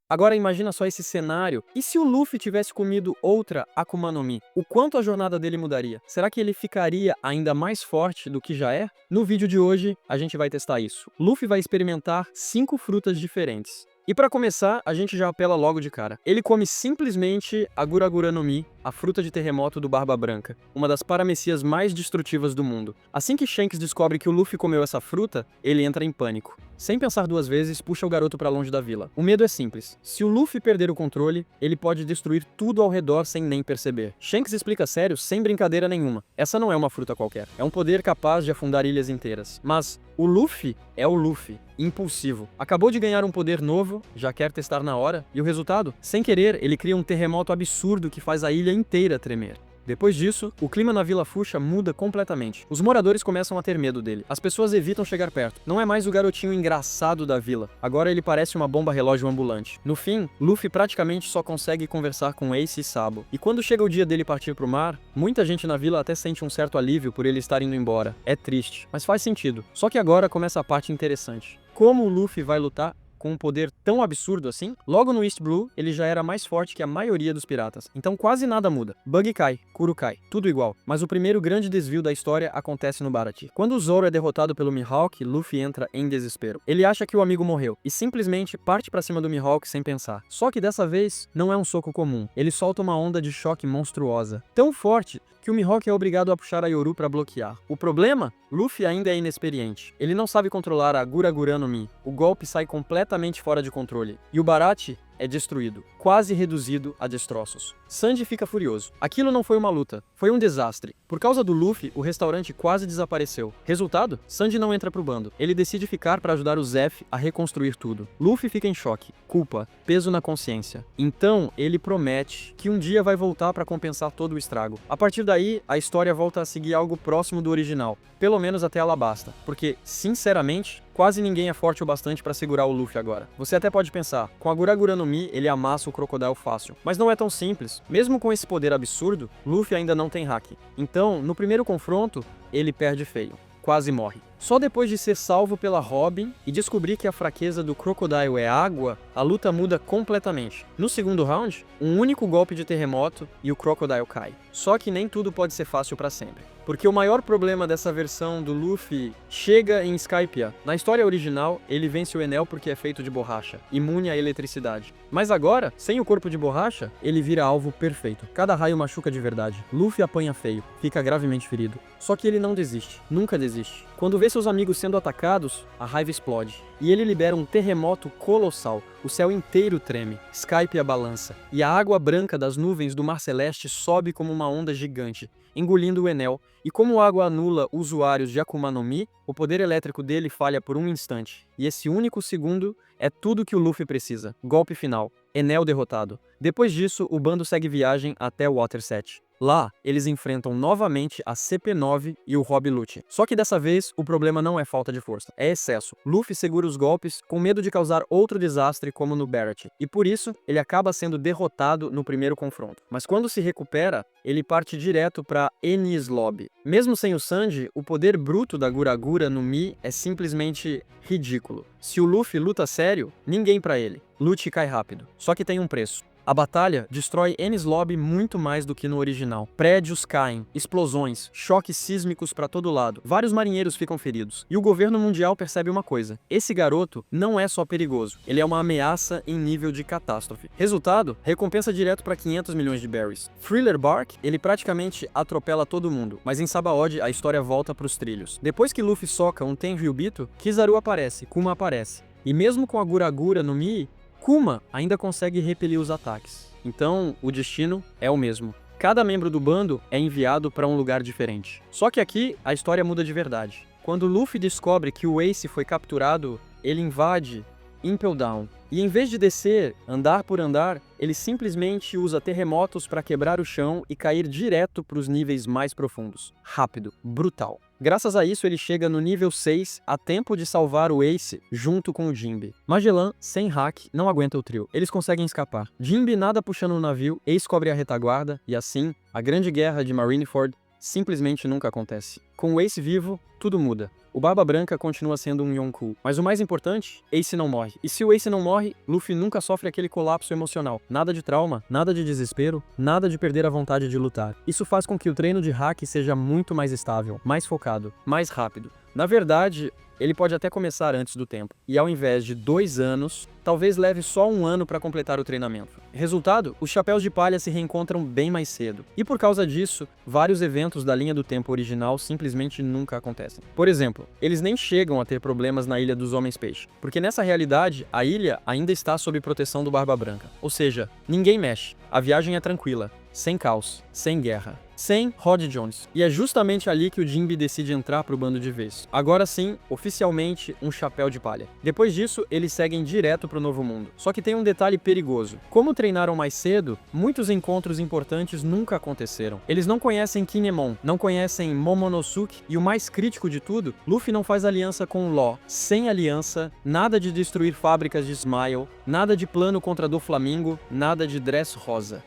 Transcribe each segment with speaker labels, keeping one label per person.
Speaker 1: Agora imagina só esse cenário. E se o Luffy tivesse comido outra Akuma no Mi? O quanto a jornada dele mudaria? Será que ele ficaria ainda mais forte do que já é? No vídeo de hoje, a gente vai testar isso. Luffy vai experimentar 5 frutas diferentes. E para começar, a gente já apela logo de cara. Ele come simplesmente a Guragura no Mi, a fruta de terremoto do Barba Branca, uma das paramecias mais destrutivas do mundo. Assim que Shanks descobre que o Luffy comeu essa fruta, ele entra em pânico. Sem pensar duas vezes, puxa o garoto para longe da vila. O medo é simples. Se o Luffy perder o controle, ele pode destruir tudo ao redor sem nem perceber. Shanks explica sério, sem brincadeira nenhuma. Essa não é uma fruta qualquer. É um poder capaz de afundar ilhas inteiras. Mas o Luffy é o Luffy, impulsivo. Acabou de ganhar um poder novo, já quer testar na hora, e o resultado? Sem querer, ele cria um terremoto absurdo que faz a ilha inteira tremer. Depois disso, o clima na Vila Fuchsia muda completamente. Os moradores começam a ter medo dele. As pessoas evitam chegar perto. Não é mais o garotinho engraçado da vila. Agora ele parece uma bomba relógio ambulante. No fim, Luffy praticamente só consegue conversar com Ace e Sabo. E quando chega o dia dele partir pro mar, muita gente na vila até sente um certo alívio por ele estar indo embora. É triste, mas faz sentido. Só que agora começa a parte interessante. Como o Luffy vai lutar com um poder tão absurdo assim? Logo no East Blue, ele já era mais forte que a maioria dos piratas, então quase nada muda. Bug cai, Kuro cai, tudo igual. Mas o primeiro grande desvio da história acontece no Baratie. Quando o Zoro é derrotado pelo Mihawk, Luffy entra em desespero. Ele acha que o amigo morreu, e simplesmente parte pra cima do Mihawk sem pensar. Só que dessa vez, não é um soco comum. Ele solta uma onda de choque monstruosa, tão forte que o Mihawk é obrigado a puxar a Yoru pra bloquear. O problema? Luffy ainda é inexperiente. Ele não sabe controlar a Guragura no Mi. O golpe sai completamente fora de controle. E o Baratie é destruído, quase reduzido a destroços. Sanji fica furioso. Aquilo não foi uma luta, foi um desastre. Por causa do Luffy, o restaurante quase desapareceu. Resultado? Sanji não entra pro bando. Ele decide ficar para ajudar o Zeff a reconstruir tudo. Luffy fica em choque, culpa, peso na consciência. Então, ele promete que um dia vai voltar para compensar todo o estrago. A partir daí, a história volta a seguir algo próximo do original, pelo menos até Alabasta, porque, sinceramente, quase ninguém é forte o bastante para segurar o Luffy agora. Você até pode pensar, com a Guragura no Mi, ele amassa o Crocodile fácil. Mas não é tão simples. Mesmo com esse poder absurdo, Luffy ainda não tem hack. Então, no primeiro confronto, ele perde feio. Quase morre. Só depois de ser salvo pela Robin e descobrir que a fraqueza do Crocodile é água, a luta muda completamente. No segundo round, um único golpe de terremoto e o Crocodile cai. Só que nem tudo pode ser fácil para sempre. Porque o maior problema dessa versão do Luffy chega em Skypiea. Na história original, ele vence o Enel porque é feito de borracha, imune à eletricidade. Mas agora, sem o corpo de borracha, ele vira alvo perfeito. Cada raio machuca de verdade. Luffy apanha feio, fica gravemente ferido. Só que ele não desiste, nunca desiste. Quando vê seus amigos sendo atacados, a raiva explode. E ele libera um terremoto colossal. O céu inteiro treme, Skypiea balança, e a água branca das nuvens do Mar Celeste sobe como uma onda gigante, engolindo o Enel. E como a água anula usuários de Akuma no Mi, o poder elétrico dele falha por um instante. E esse único segundo é tudo que o Luffy precisa. Golpe final. Enel derrotado. Depois disso, o bando segue viagem até Water 7. Lá, eles enfrentam novamente a CP9 e o Rob Lucci. Só que dessa vez, o problema não é falta de força, é excesso. Luffy segura os golpes com medo de causar outro desastre como no Baratie. E por isso, ele acaba sendo derrotado no primeiro confronto. Mas quando se recupera, ele parte direto para Enies Lobby. Mesmo sem o Sanji, o poder bruto da Guragura no Mi é simplesmente ridículo. Se o Luffy luta sério, ninguém pra ele. Lute cai rápido. Só que tem um preço. A batalha destrói Enies Lobby muito mais do que no original. Prédios caem, explosões, choques sísmicos para todo lado. Vários marinheiros ficam feridos. E o governo mundial percebe uma coisa. Esse garoto não é só perigoso. Ele é uma ameaça em nível de catástrofe. Resultado, recompensa direto para 500 milhões de berries. Thriller Bark, ele praticamente atropela todo mundo. Mas em Sabaody, a história volta pros trilhos. Depois que Luffy soca um Tenryubito, Kizaru aparece, Kuma aparece. E mesmo com a Guragura no Mi, Kuma ainda consegue repelir os ataques. Então, o destino é o mesmo. Cada membro do bando é enviado para um lugar diferente. Só que aqui, a história muda de verdade. Quando Luffy descobre que o Ace foi capturado, ele invade Impel Down. E em vez de descer, andar por andar, ele simplesmente usa terremotos para quebrar o chão e cair direto para os níveis mais profundos. Rápido, brutal. Graças a isso, ele chega no nível 6 a tempo de salvar o Ace junto com o Jinbe. Magellan, sem hack, não aguenta o trio. Eles conseguem escapar. Jinbe nada puxando o navio, Ace cobre a retaguarda e assim, a grande guerra de Marineford simplesmente nunca acontece. Com o Ace vivo, tudo muda. o Barba Branca continua sendo um Yonkou. Mas o mais importante, Ace não morre. E se o Ace não morre, Luffy nunca sofre aquele colapso emocional. Nada de trauma, nada de desespero, nada de perder a vontade de lutar. Isso faz com que o treino de Haki seja muito mais estável, mais focado, mais rápido. Na verdade, ele pode até começar antes do tempo, e ao invés de 2 anos, talvez leve só 1 ano para completar o treinamento. Resultado, os Chapéus de Palha se reencontram bem mais cedo, e por causa disso, vários eventos da linha do tempo original simplesmente nunca acontecem. Por exemplo, eles nem chegam a ter problemas na Ilha dos Homens-Peixe, porque nessa realidade, a ilha ainda está sob proteção do Barba Branca, ou seja, ninguém mexe, a viagem é tranquila, sem caos, sem guerra, sem Rod Jones. E é justamente ali que o Jinbe decide entrar pro bando de vez. Agora sim, oficialmente, um chapéu de palha. Depois disso, eles seguem direto pro Novo Mundo. Só que tem um detalhe perigoso. Como treinaram mais cedo, muitos encontros importantes nunca aconteceram. Eles não conhecem Kinemon, não conhecem Momonosuke, e o mais crítico de tudo, Luffy não faz aliança com Law. Sem aliança, nada de destruir fábricas de Smile, nada de plano contra Doflamingo, nada de Dressrosa.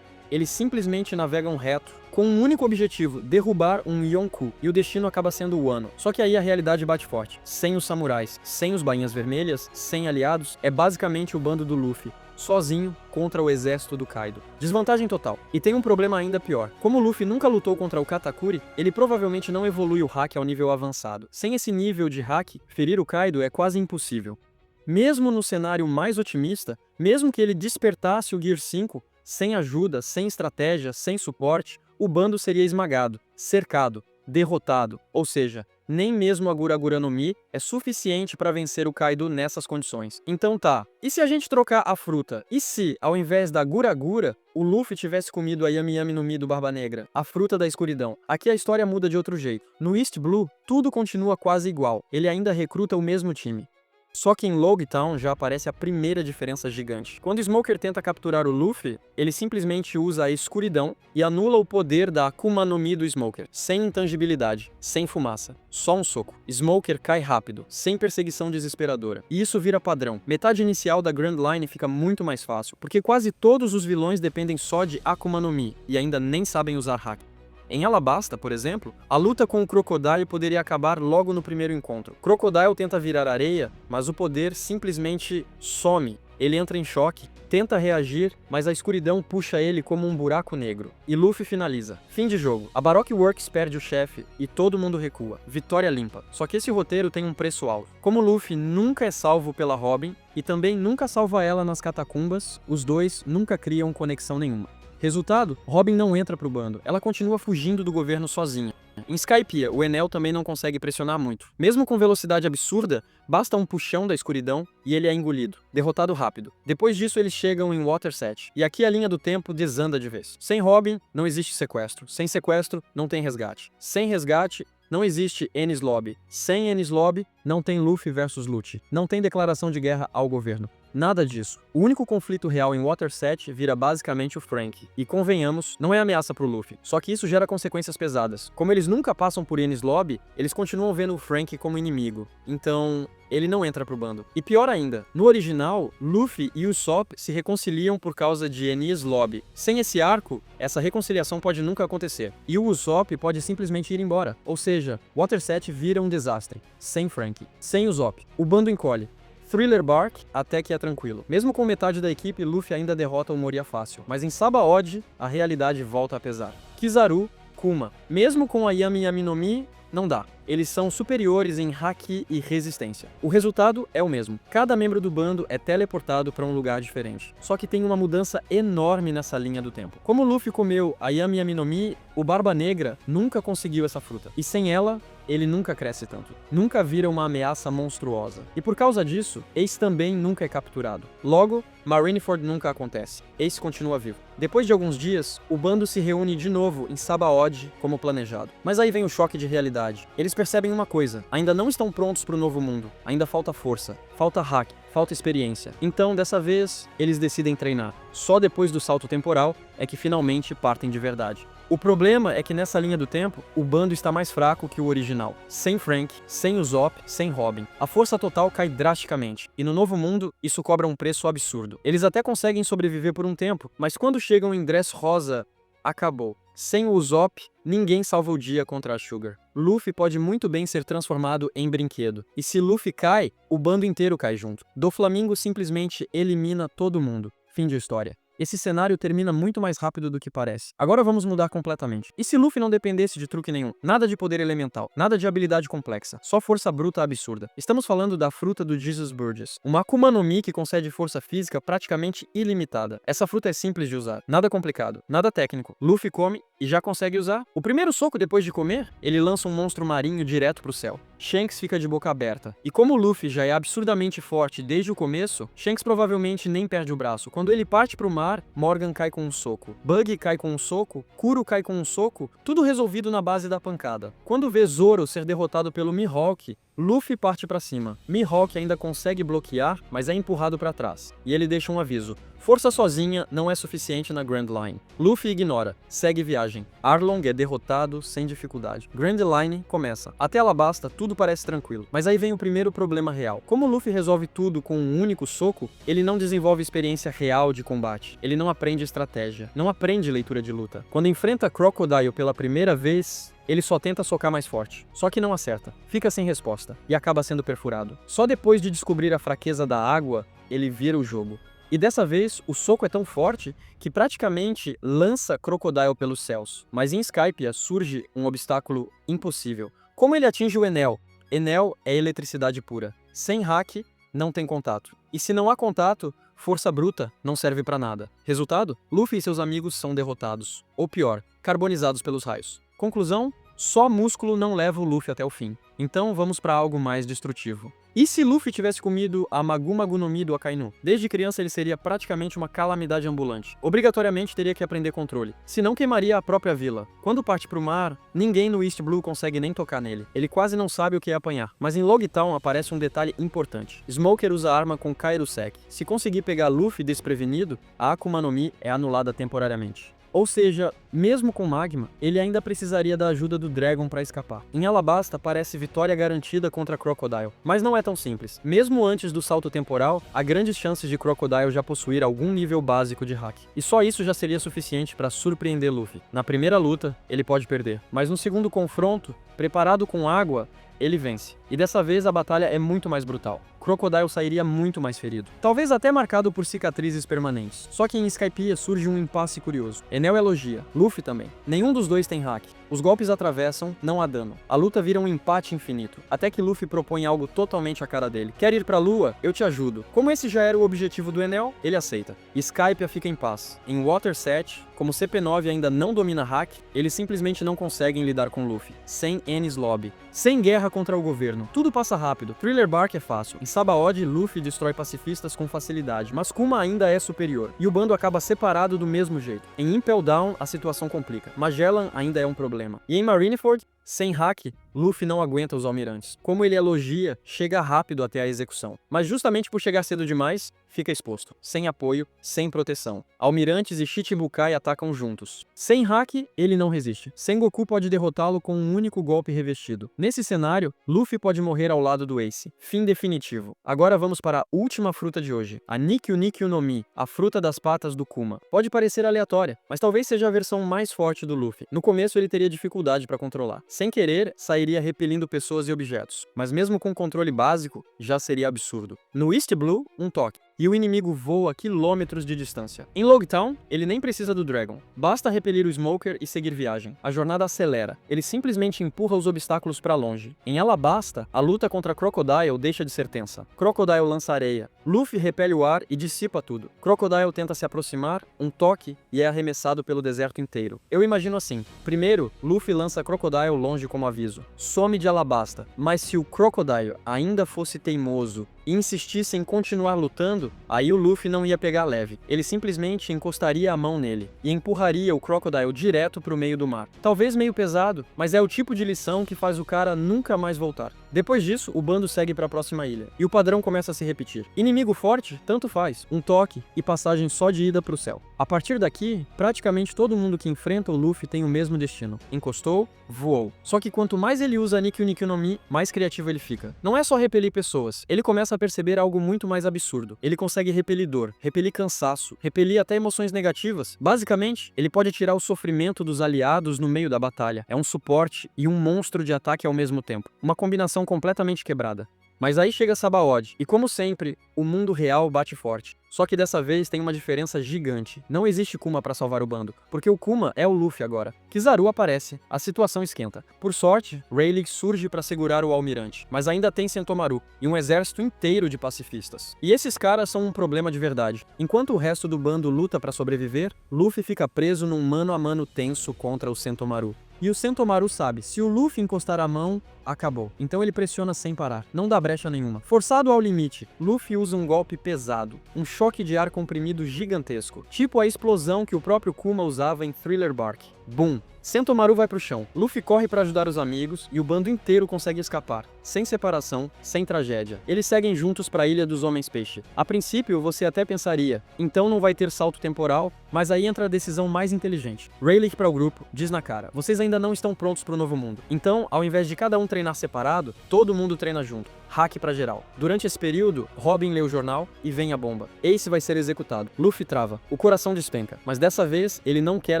Speaker 1: Eles simplesmente navegam reto, com um único objetivo, derrubar um Yonkou, e o destino acaba sendo o Wano. Só que aí a realidade bate forte. Sem os samurais, sem os bainhas vermelhas, sem aliados, é basicamente o bando do Luffy, sozinho contra o exército do Kaido. Desvantagem total. E tem um problema ainda pior. Como o Luffy nunca lutou contra o Katakuri, ele provavelmente não evolui o Haki ao nível avançado. Sem esse nível de Haki, ferir o Kaido é quase impossível. Mesmo no cenário mais otimista, mesmo que ele despertasse o Gear 5, sem ajuda, sem estratégia, sem suporte, o bando seria esmagado, cercado, derrotado, ou seja, nem mesmo a Gura Gura no Mi é suficiente para vencer o Kaido nessas condições. Então tá, e se a gente trocar a fruta? E se, ao invés da Gura Gura, o Luffy tivesse comido a Yami Yami no Mi do Barba Negra, a fruta da escuridão? Aqui a história muda de outro jeito. No East Blue, tudo continua quase igual, ele ainda recruta o mesmo time. Só que em Logtown já aparece a primeira diferença gigante. Quando Smoker tenta capturar o Luffy, ele simplesmente usa a escuridão e anula o poder da Akuma no Mi do Smoker, sem intangibilidade, sem fumaça, só um soco. Smoker cai rápido, sem perseguição desesperadora. E isso vira padrão. Metade inicial da Grand Line fica muito mais fácil, porque quase todos os vilões dependem só de Akuma no Mi e ainda nem sabem usar Haki. Em Alabasta, por exemplo, a luta com o Crocodile poderia acabar logo no primeiro encontro. Crocodile tenta virar areia, mas o poder simplesmente some. Ele entra em choque, tenta reagir, mas a escuridão puxa ele como um buraco negro. E Luffy finaliza. Fim de jogo. A Baroque Works perde o chefe e todo mundo recua. Vitória limpa. Só que esse roteiro tem um preço alto. Como Luffy nunca é salvo pela Robin e também nunca salva ela nas catacumbas, os dois nunca criam conexão nenhuma. Resultado, Robin não entra pro bando, ela continua fugindo do governo sozinha. Em Skypiea, o Enel também não consegue pressionar muito. Mesmo com velocidade absurda, basta um puxão da escuridão e ele é engolido, derrotado rápido. Depois disso eles chegam em Waterset, e aqui a linha do tempo desanda de vez. Sem Robin, não existe sequestro. Sem sequestro, não tem resgate. Sem resgate, não existe Enies Lobby. Sem Enies Lobby, não tem Luffy versus Lucci. Não tem declaração de guerra ao governo. Nada disso. O único conflito real em Waterset vira basicamente o Franky. E convenhamos, não é ameaça pro Luffy. Só que isso gera consequências pesadas. Como eles nunca passam por Enies Lobby, eles continuam vendo o Franky como inimigo. Então, ele não entra pro bando. E pior ainda, no original, Luffy e Usopp se reconciliam por causa de Enies Lobby. Sem esse arco, essa reconciliação pode nunca acontecer. E o Usopp pode simplesmente ir embora. Ou seja, Waterset vira um desastre. Sem Franky. Sem Usopp. O bando encolhe. Thriller Bark, até que é tranquilo. Mesmo com metade da equipe, Luffy ainda derrota o Moria fácil. Mas em Sabaody, a realidade volta a pesar. Kizaru, Kuma. Mesmo com a Yami Yami no Mi, não dá. Eles são superiores em Haki e resistência. O resultado é o mesmo. Cada membro do bando é teleportado para um lugar diferente. Só que tem uma mudança enorme nessa linha do tempo. Como Luffy comeu a Yami Yami no Mi, o Barba Negra nunca conseguiu essa fruta. E sem ela, ele nunca cresce tanto. Nunca vira uma ameaça monstruosa. E por causa disso, Ace também nunca é capturado. Logo, Marineford nunca acontece. Ace continua vivo. Depois de alguns dias, o bando se reúne de novo em Sabaody, como planejado. Mas aí vem o choque de realidade. Eles percebem uma coisa: ainda não estão prontos para o novo mundo. Ainda falta força, falta hack, falta experiência. Então, dessa vez, eles decidem treinar. Só depois do salto temporal é que finalmente partem de verdade. O problema é que nessa linha do tempo, o bando está mais fraco que o original. Sem Frank, sem Usopp, sem Robin. A força total cai drasticamente, e no novo mundo, isso cobra um preço absurdo. Eles até conseguem sobreviver por um tempo, mas quando chegam em Dressrosa, acabou. Sem o Usopp, ninguém salva o dia contra a Sugar. Luffy pode muito bem ser transformado em brinquedo. E se Luffy cai, o bando inteiro cai junto. Doflamingo simplesmente elimina todo mundo. Fim de história. Esse cenário termina muito mais rápido do que parece. Agora vamos mudar completamente. E se Luffy não dependesse de truque nenhum? Nada de poder elemental, nada de habilidade complexa, só força bruta absurda. Estamos falando da fruta do Jesus Burgess, uma Akuma no Mi que concede força física praticamente ilimitada. Essa fruta é simples de usar, nada complicado, nada técnico. Luffy come e já consegue usar. O primeiro soco depois de comer, ele lança um monstro marinho direto pro céu. Shanks fica de boca aberta. E como Luffy já é absurdamente forte desde o começo, Shanks provavelmente nem perde o braço. Quando ele parte pro mar, Morgan cai com um soco, Buggy cai com um soco, Kuro cai com um soco, tudo resolvido na base da pancada. Quando vê Zoro ser derrotado pelo Mihawk, Luffy parte pra cima. Mihawk ainda consegue bloquear, mas é empurrado pra trás. E ele deixa um aviso. Força sozinha não é suficiente na Grand Line. Luffy ignora, segue viagem. Arlong é derrotado sem dificuldade. Grand Line começa. Até Alabasta tudo parece tranquilo. Mas aí vem o primeiro problema real. Como Luffy resolve tudo com um único soco, ele não desenvolve experiência real de combate. Ele não aprende estratégia, não aprende leitura de luta. Quando enfrenta Crocodile pela primeira vez, ele só tenta socar mais forte, só que não acerta, fica sem resposta e acaba sendo perfurado. Só depois de descobrir a fraqueza da água, ele vira o jogo. E dessa vez, o soco é tão forte que praticamente lança Crocodile pelos céus. Mas em Skypiea surge um obstáculo impossível. Como ele atinge o Enel? Enel é eletricidade pura. Sem hack, não tem contato. E se não há contato, força bruta não serve pra nada. Resultado? Luffy e seus amigos são derrotados. Ou pior, carbonizados pelos raios. Conclusão? Só músculo não leva o Luffy até o fim. Então vamos para algo mais destrutivo. E se Luffy tivesse comido a Magu Magu no Mi do Akainu? Desde criança ele seria praticamente uma calamidade ambulante. Obrigatoriamente teria que aprender controle. Senão queimaria a própria vila. Quando parte pro mar, ninguém no East Blue consegue nem tocar nele. Ele quase não sabe o que é apanhar. Mas em Logtown aparece um detalhe importante. Smoker usa arma com Kairosek. Se conseguir pegar Luffy desprevenido, a Akuma no Mi é anulada temporariamente. Ou seja, mesmo com Magma, ele ainda precisaria da ajuda do Dragon para escapar. Em Alabasta parece vitória garantida contra Crocodile, mas não é tão simples. Mesmo antes do salto temporal, há grandes chances de Crocodile já possuir algum nível básico de hack. E só isso já seria suficiente para surpreender Luffy. Na primeira luta, ele pode perder, mas no segundo confronto, preparado com água, ele vence. E dessa vez a batalha é muito mais brutal. Crocodile sairia muito mais ferido. Talvez até marcado por cicatrizes permanentes. Só que em Skypiea surge um impasse curioso. Enel elogia, Luffy também. Nenhum dos dois tem hack. Os golpes atravessam, não há dano. A luta vira um empate infinito. Até que Luffy propõe algo totalmente à cara dele. Quer ir pra lua? Eu te ajudo. Como esse já era o objetivo do Enel, ele aceita. Skypiea fica em paz. Em Water 7, como CP9 ainda não domina hack, eles simplesmente não conseguem lidar com Luffy. Sem Enies Lobby. Sem guerra contra o governo. Tudo passa rápido. Thriller Bark é fácil. Em Sabaody, Luffy destrói pacifistas com facilidade, mas Kuma ainda é superior. E o bando acaba separado do mesmo jeito. Em Impel Down, a situação complica. Magellan ainda é um problema. E em Marineford, sem hack, Luffy não aguenta os almirantes. Como ele elogia, chega rápido até a execução. Mas justamente por chegar cedo demais, fica exposto. Sem apoio, sem proteção. Almirantes e Shichibukai atacam juntos. Sem hack, ele não resiste. Sengoku pode derrotá-lo com um único golpe revestido. Nesse cenário, Luffy pode morrer ao lado do Ace. Fim definitivo. Agora vamos para a última fruta de hoje. A Nikyu Nikyu no Mi, a fruta das patas do Kuma. Pode parecer aleatória, mas talvez seja a versão mais forte do Luffy. No começo ele teria dificuldade para controlar. Sem querer, sairia repelindo pessoas e objetos. Mas mesmo com controle básico, já seria absurdo. No East Blue, um toque. E o inimigo voa a quilômetros de distância. Em Logtown, ele nem precisa do Dragon. Basta repelir o Smoker e seguir viagem. A jornada acelera. Ele simplesmente empurra os obstáculos para longe. Em Alabasta, a luta contra Crocodile deixa de ser tensa. Crocodile lança areia. Luffy repele o ar e dissipa tudo. Crocodile tenta se aproximar, um toque, e é arremessado pelo deserto inteiro. Eu imagino assim. Primeiro, Luffy lança Crocodile longe como aviso. Some de Alabasta. Mas se o Crocodile ainda fosse teimoso e insistisse em continuar lutando, aí o Luffy não ia pegar leve. Ele simplesmente encostaria a mão nele e empurraria o Crocodile direto pro meio do mar. Talvez meio pesado, mas é o tipo de lição que faz o cara nunca mais voltar. Depois disso, o bando segue para a próxima ilha, e o padrão começa a se repetir. Inimigo forte? Tanto faz, um toque e passagem só de ida para o céu. A partir daqui, praticamente todo mundo que enfrenta o Luffy tem o mesmo destino. Encostou, voou. Só que quanto mais ele usa a Nikki Nikki no Mi, mais criativo ele fica. Não é só repelir pessoas, ele começa a perceber algo muito mais absurdo. Ele consegue repelir dor, repelir cansaço, repelir até emoções negativas. Basicamente, ele pode tirar o sofrimento dos aliados no meio da batalha. É um suporte e um monstro de ataque ao mesmo tempo. Uma combinação completamente quebrada. Mas aí chega Sabaody, e como sempre, o mundo real bate forte. Só que dessa vez tem uma diferença gigante. Não existe Kuma para salvar o bando, porque o Kuma é o Luffy agora. Kizaru aparece, a situação esquenta. Por sorte, Rayleigh surge para segurar o almirante, mas ainda tem Sentomaru e um exército inteiro de pacifistas. E esses caras são um problema de verdade. Enquanto o resto do bando luta para sobreviver, Luffy fica preso num mano a mano tenso contra o Sentomaru. E o Sentomaru sabe, se o Luffy encostar a mão, acabou. Então ele pressiona sem parar, não dá brecha nenhuma. Forçado ao limite, Luffy usa um golpe pesado, um choque de ar comprimido gigantesco, tipo a explosão que o próprio Kuma usava em Thriller Bark. Boom! Sentomaru vai pro chão, Luffy corre para ajudar os amigos e o bando inteiro consegue escapar, sem separação, sem tragédia. Eles seguem juntos para a Ilha dos Homens-Peixe. A princípio, você até pensaria, então não vai ter salto temporal, mas aí entra a decisão mais inteligente. Rayleigh para o grupo diz na cara, vocês ainda não estão prontos para o novo mundo. Então, ao invés de cada um treinar separado, todo mundo treina junto. Hack pra geral. Durante esse período, Robin lê o jornal e vem a bomba. Ace vai ser executado. Luffy trava. O coração despenca. Mas dessa vez, ele não quer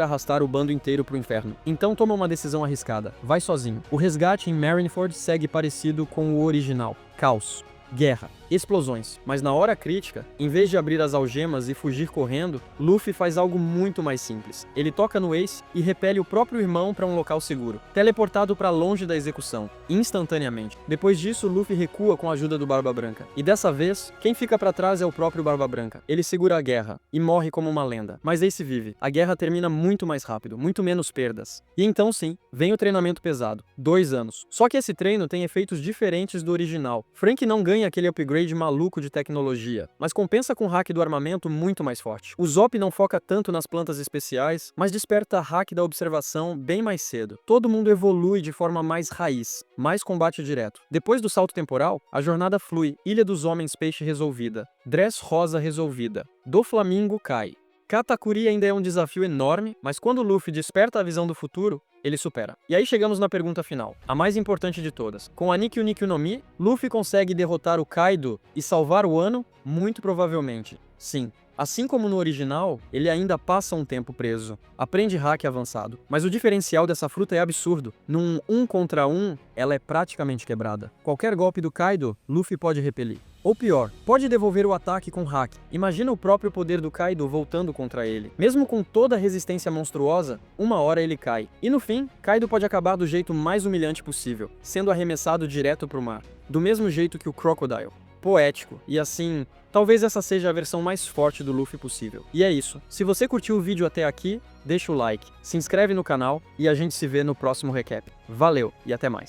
Speaker 1: arrastar o bando inteiro pro inferno. Então toma uma decisão arriscada. Vai sozinho. O resgate em Marineford segue parecido com o original. Caos. Guerra, explosões, mas na hora crítica, em vez de abrir as algemas e fugir correndo, Luffy faz algo muito mais simples. Ele toca no Ace e repele o próprio irmão para um local seguro, teleportado para longe da execução, instantaneamente. Depois disso, Luffy recua com a ajuda do Barba Branca. E dessa vez, quem fica para trás é o próprio Barba Branca. Ele segura a guerra e morre como uma lenda. Mas Ace vive. A guerra termina muito mais rápido, muito menos perdas. E então sim, vem o treinamento pesado. 2 anos. Só que esse treino tem efeitos diferentes do original. Frank não ganha aquele upgrade maluco de tecnologia, mas compensa com o hack do armamento muito mais forte. O Zop não foca tanto nas plantas especiais, mas desperta hack da observação bem mais cedo. Todo mundo evolui de forma mais raiz, mais combate direto. Depois do salto temporal, a jornada flui, Ilha dos Homens-Peixe resolvida, Dress Rosa resolvida, Do Flamingo cai. Katakuri ainda é um desafio enorme, mas quando Luffy desperta a visão do futuro, ele supera. E aí chegamos na pergunta final, a mais importante de todas. Com a Nikki Nikki no Mi, Luffy consegue derrotar o Kaido e salvar o Wano? Muito provavelmente, sim. Assim como no original, ele ainda passa um tempo preso, aprende hack avançado. Mas o diferencial dessa fruta é absurdo. Num 1 contra 1, ela é praticamente quebrada. Qualquer golpe do Kaido, Luffy pode repelir. Ou pior, pode devolver o ataque com hack. Imagina o próprio poder do Kaido voltando contra ele. Mesmo com toda a resistência monstruosa, uma hora ele cai. E no fim, Kaido pode acabar do jeito mais humilhante possível, sendo arremessado direto pro mar. Do mesmo jeito que o Crocodile. Poético, e assim, talvez essa seja a versão mais forte do Luffy possível. E é isso, se você curtiu o vídeo até aqui, deixa o like, se inscreve no canal e a gente se vê no próximo recap. Valeu e até mais.